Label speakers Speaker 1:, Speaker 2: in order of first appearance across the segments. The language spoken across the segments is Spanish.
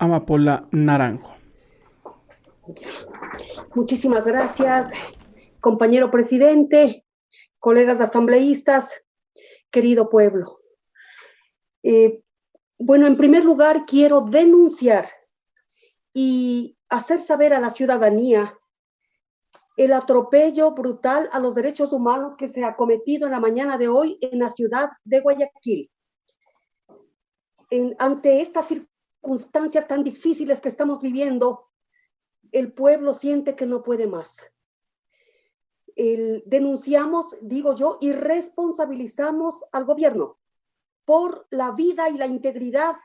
Speaker 1: Amapola Naranjo.
Speaker 2: Muchísimas gracias, compañero presidente, colegas asambleístas, querido pueblo. Bueno, en primer lugar, quiero denunciar y hacer saber a la ciudadanía el atropello brutal a los derechos humanos que se ha cometido en la mañana de hoy en la ciudad de Guayaquil. Ante estas circunstancias tan difíciles que estamos viviendo, el pueblo siente que no puede más. Denunciamos, digo yo, y responsabilizamos al gobierno por la vida y la integridad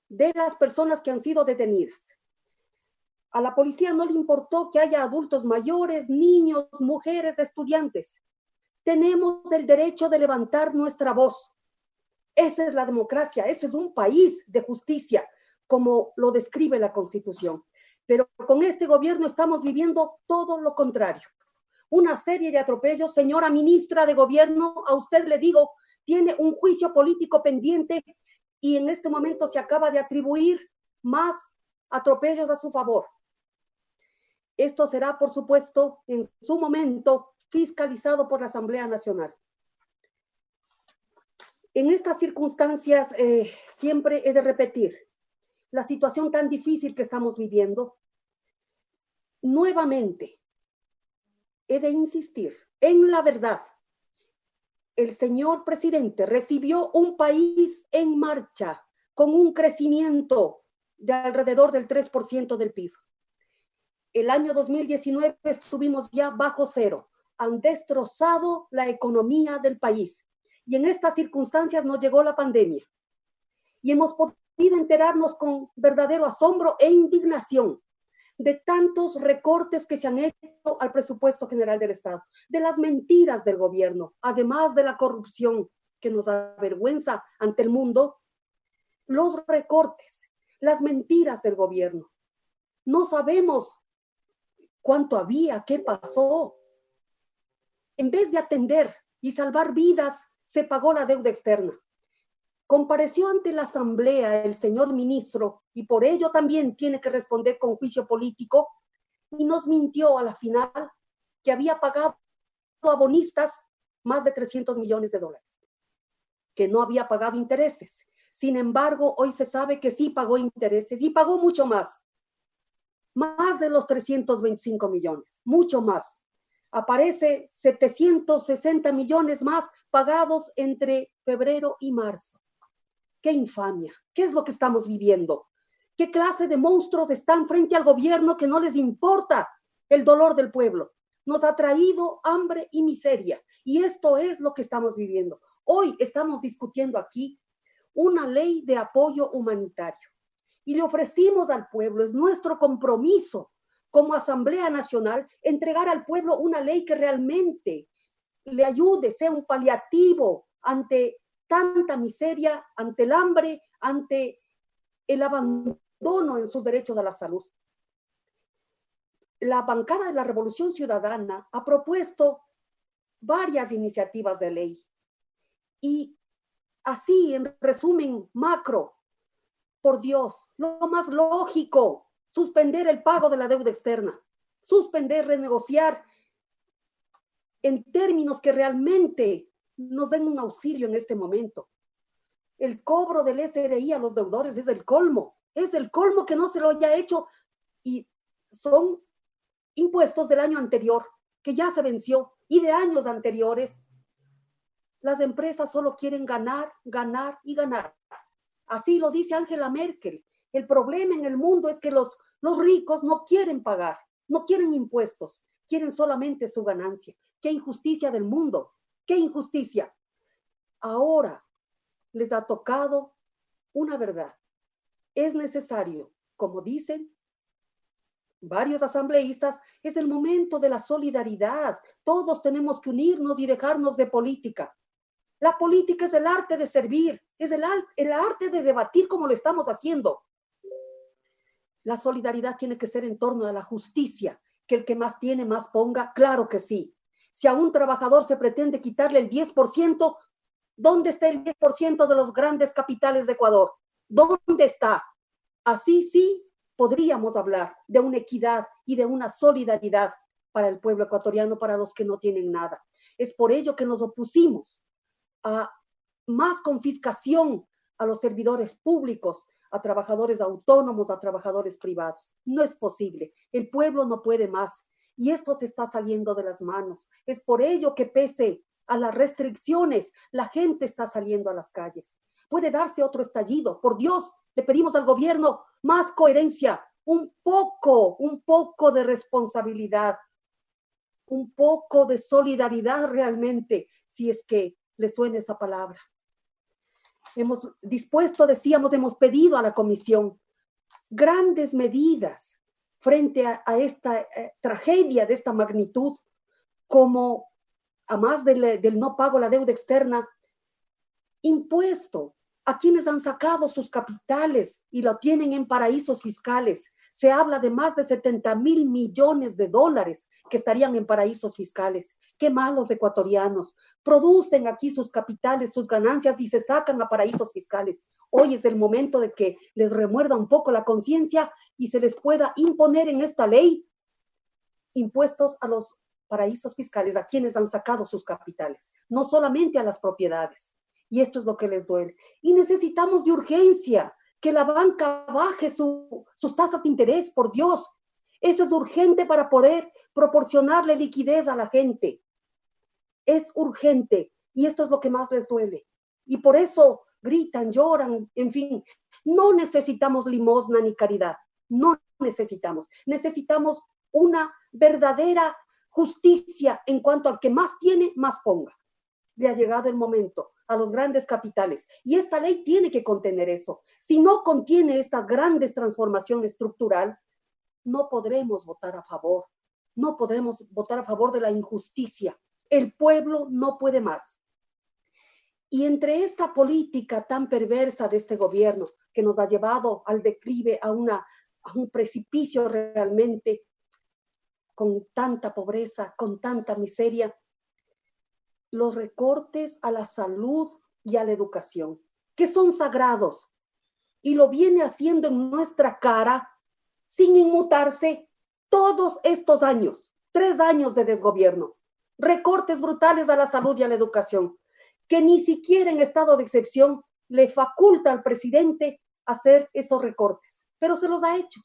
Speaker 2: de las personas que han sido detenidas. A la policía no le importó que haya adultos mayores, niños, mujeres, estudiantes. Tenemos el derecho de levantar nuestra voz. Esa es la democracia, ese es un país de justicia, como lo describe la Constitución. Pero con este gobierno estamos viviendo todo lo contrario. Una serie de atropellos. Señora ministra de Gobierno, a usted le digo, tiene un juicio político pendiente y en este momento se acaba de atribuir más atropellos a su favor. Esto será, por supuesto, en su momento fiscalizado por la Asamblea Nacional. En estas circunstancias, siempre he de repetir, la situación tan difícil que estamos viviendo, nuevamente, he de insistir en la verdad. El señor presidente recibió un país en marcha con un crecimiento de alrededor del 3% del PIB. El año 2019 estuvimos ya bajo cero. Han destrozado la economía del país. Y en estas circunstancias nos llegó la pandemia. Y hemos podido enterarnos con verdadero asombro e indignación de tantos recortes que se han hecho al presupuesto general del Estado, de las mentiras del gobierno, además de la corrupción que nos avergüenza ante el mundo, los recortes, las mentiras del gobierno. No sabemos cuánto había, qué pasó. En vez de atender y salvar vidas, se pagó la deuda externa. Compareció ante la Asamblea el señor ministro y por ello también tiene que responder con juicio político y nos mintió a la final que había pagado a bonistas más de 300 millones de dólares, que no había pagado intereses. Sin embargo, hoy se sabe que sí pagó intereses y pagó mucho más de los 325 millones, mucho más. Aparece 760 millones más pagados entre febrero y marzo. ¡Qué infamia! ¿Qué es lo que estamos viviendo? ¿Qué clase de monstruos están frente al gobierno que no les importa el dolor del pueblo? Nos ha traído hambre y miseria y esto es lo que estamos viviendo. Hoy estamos discutiendo aquí una ley de apoyo humanitario y le ofrecimos al pueblo, es nuestro compromiso como Asamblea Nacional, entregar al pueblo una ley que realmente le ayude, sea un paliativo ante tanta miseria, ante el hambre, ante el abandono en sus derechos a la salud. La bancada de la Revolución Ciudadana ha propuesto varias iniciativas de ley y así, en resumen macro, por Dios, lo más lógico, suspender el pago de la deuda externa, suspender, renegociar en términos que realmente nos den un auxilio en este momento. El cobro del SRI a los deudores es el colmo que no se lo haya hecho y son impuestos del año anterior, que ya se venció, y de años anteriores. Las empresas solo quieren ganar, ganar y ganar. Así lo dice Angela Merkel. El problema en el mundo es que los ricos no quieren pagar, no quieren impuestos, quieren solamente su ganancia. ¡Qué injusticia del mundo! ¡Qué injusticia! Ahora les ha tocado una verdad. Es necesario, como dicen varios asambleístas, es el momento de la solidaridad. Todos tenemos que unirnos y dejarnos de política. La política es el arte de servir, es el arte de debatir como lo estamos haciendo. La solidaridad tiene que ser en torno a la justicia, que el que más tiene, más ponga, claro que sí. Si a un trabajador se pretende quitarle el 10%, ¿dónde está el 10% de los grandes capitales de Ecuador? ¿Dónde está? Así sí podríamos hablar de una equidad y de una solidaridad para el pueblo ecuatoriano, para los que no tienen nada. Es por ello que nos opusimos a más confiscación a los servidores públicos, a trabajadores autónomos, a trabajadores privados. No es posible. El pueblo no puede más y esto se está saliendo de las manos. Es por ello que pese a las restricciones, la gente está saliendo a las calles. Puede darse otro estallido. Por Dios, le pedimos al gobierno más coherencia, un poco de responsabilidad, un poco de solidaridad realmente, si es que le suena esa palabra. Hemos dispuesto, decíamos, hemos pedido a la comisión grandes medidas frente a esta tragedia de esta magnitud, como a más del no pago la deuda externa, impuesto a quienes han sacado sus capitales y lo tienen en paraísos fiscales. Se habla de más de 70,000 millones de dólares que estarían en paraísos fiscales. Qué malos ecuatorianos. Producen aquí sus capitales, sus ganancias y se sacan a paraísos fiscales. Hoy es el momento de que les remuerda un poco la conciencia y se les pueda imponer en esta ley impuestos a los paraísos fiscales, a quienes han sacado sus capitales, no solamente a las propiedades. Y esto es lo que les duele. Y necesitamos de urgencia que la banca baje sus tasas de interés, por Dios. Eso es urgente para poder proporcionarle liquidez a la gente. Es urgente y esto es lo que más les duele. Y por eso gritan, lloran, en fin. No necesitamos limosna ni caridad. No necesitamos. Necesitamos una verdadera justicia en cuanto al que más tiene, más ponga. Le ha llegado el momento a los grandes capitales y esta ley tiene que contener eso. Si no contiene estas grandes transformaciones estructural, no podremos votar a favor. No podremos votar a favor de la injusticia. El pueblo no puede más. Y entre esta política tan perversa de este gobierno que nos ha llevado al declive, a un precipicio realmente, con tanta pobreza, con tanta miseria, los recortes a la salud y a la educación, que son sagrados, y lo viene haciendo en nuestra cara sin inmutarse todos estos años, 3 años de desgobierno, recortes brutales a la salud y a la educación, que ni siquiera en estado de excepción le faculta al presidente hacer esos recortes, pero se los ha hecho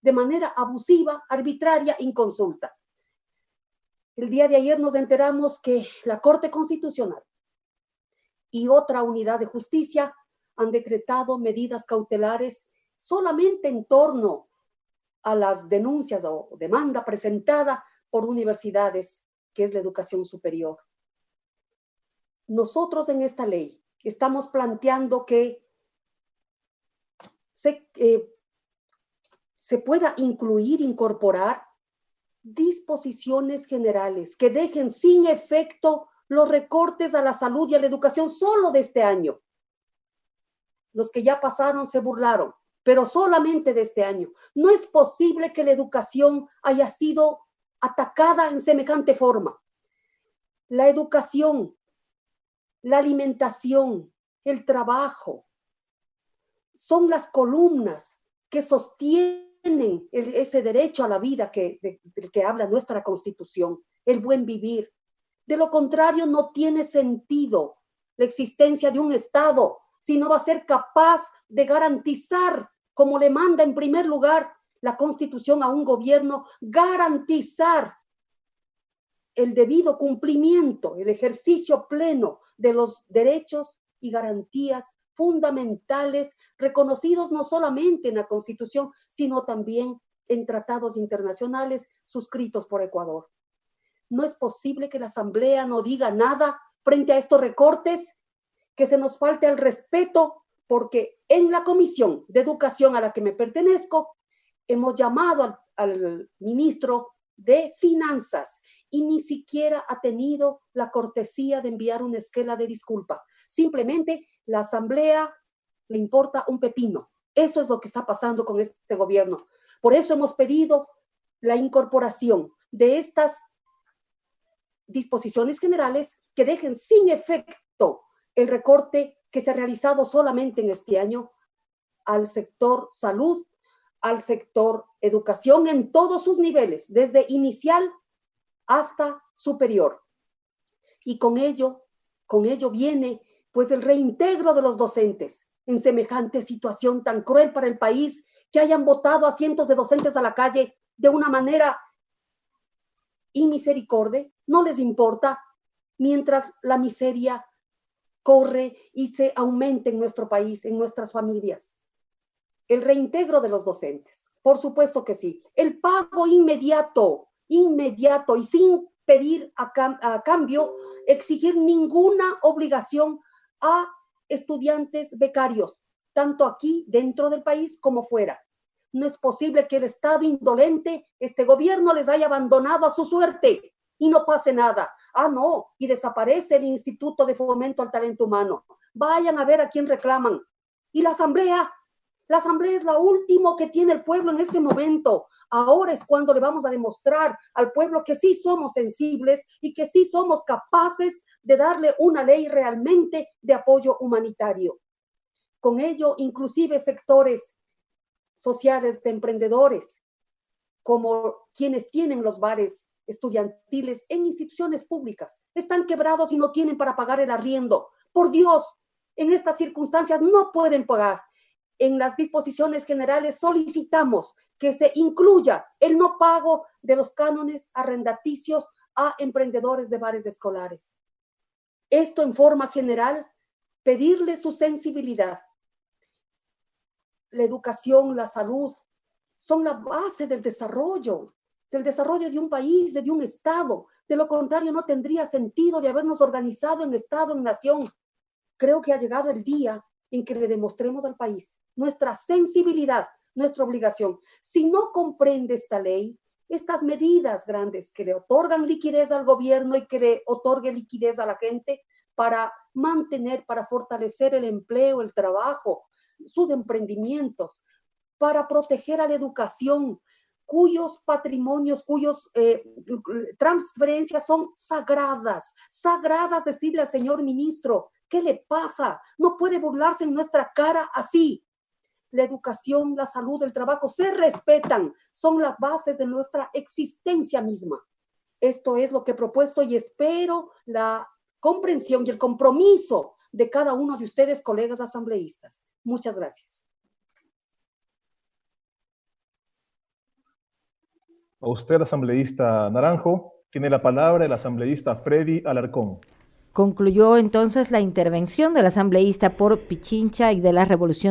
Speaker 2: de manera abusiva, arbitraria, inconsulta. El día de ayer nos enteramos que la Corte Constitucional y otra unidad de justicia han decretado medidas cautelares solamente en torno a las denuncias o demanda presentada por universidades, que es la educación superior. Nosotros en esta ley estamos planteando que se pueda incluir, incorporar disposiciones generales que dejen sin efecto los recortes a la salud y a la educación solo de este año. Los que ya pasaron se burlaron, pero solamente de este año. No es posible que la educación haya sido atacada en semejante forma. La educación, la alimentación, el trabajo, son las columnas que sostienen ese derecho a la vida del que habla nuestra Constitución, el buen vivir. De lo contrario, no tiene sentido la existencia de un Estado si no va a ser capaz de garantizar, como le manda en primer lugar la Constitución a un gobierno, garantizar el debido cumplimiento, el ejercicio pleno de los derechos y garantías fundamentales reconocidos no solamente en la Constitución, sino también en tratados internacionales suscritos por Ecuador. No es posible que la Asamblea no diga nada frente a estos recortes, que se nos falte el respeto, porque en la Comisión de Educación a la que me pertenezco, hemos llamado al ministro de Finanzas y ni siquiera ha tenido la cortesía de enviar una esquela de disculpa. Simplemente la Asamblea le importa un pepino. Eso es lo que está pasando con este gobierno. Por eso hemos pedido la incorporación de estas disposiciones generales que dejen sin efecto el recorte que se ha realizado solamente en este año al sector salud, al sector educación en todos sus niveles, desde inicial hasta superior. Y con ello viene pues el reintegro de los docentes en semejante situación tan cruel para el país, que hayan botado a cientos de docentes a la calle de una manera inmisericordia, no les importa, mientras la miseria corre y se aumenta en nuestro país, en nuestras familias. El reintegro de los docentes, por supuesto que sí. El pago inmediato y sin pedir a cambio, exigir ninguna obligación a estudiantes becarios, tanto aquí dentro del país como fuera. No es posible que el Estado indolente, este gobierno, les haya abandonado a su suerte y no pase nada. Ah, no, y desaparece el Instituto de Fomento al Talento Humano. Vayan a ver a quién reclaman. Y la asamblea es lo último que tiene el pueblo en este momento. Ahora es cuando le vamos a demostrar al pueblo que sí somos sensibles y que sí somos capaces de darle una ley realmente de apoyo humanitario. Con ello, inclusive sectores sociales de emprendedores, como quienes tienen los bares estudiantiles en instituciones públicas, están quebrados y no tienen para pagar el arriendo. Por Dios, en estas circunstancias no pueden pagar. En las disposiciones generales solicitamos que se incluya el no pago de los cánones arrendaticios a emprendedores de bares escolares. Esto en forma general, pedirle su sensibilidad. La educación, la salud, son la base del desarrollo de un país, de un Estado. De lo contrario, no tendría sentido de habernos organizado en Estado, en nación. Creo que ha llegado el día en que le demostremos al país nuestra sensibilidad, nuestra obligación. Si no comprende esta ley, estas medidas grandes que le otorgan liquidez al gobierno y que le otorgue liquidez a la gente para mantener, para fortalecer el empleo, el trabajo, sus emprendimientos, para proteger a la educación, cuyos patrimonios, cuyos transferencias son sagradas, decirle al señor ministro, ¿qué le pasa? No puede burlarse en nuestra cara así. La educación, la salud, el trabajo se respetan, son las bases de nuestra existencia misma. Esto es lo que he propuesto y espero la comprensión y el compromiso de cada uno de ustedes, colegas asambleístas. Muchas gracias.
Speaker 1: A usted, asambleísta Naranjo, tiene la palabra el asambleísta Freddy Alarcón.
Speaker 3: Concluyó entonces la intervención del asambleísta por Pichincha y de la Revolución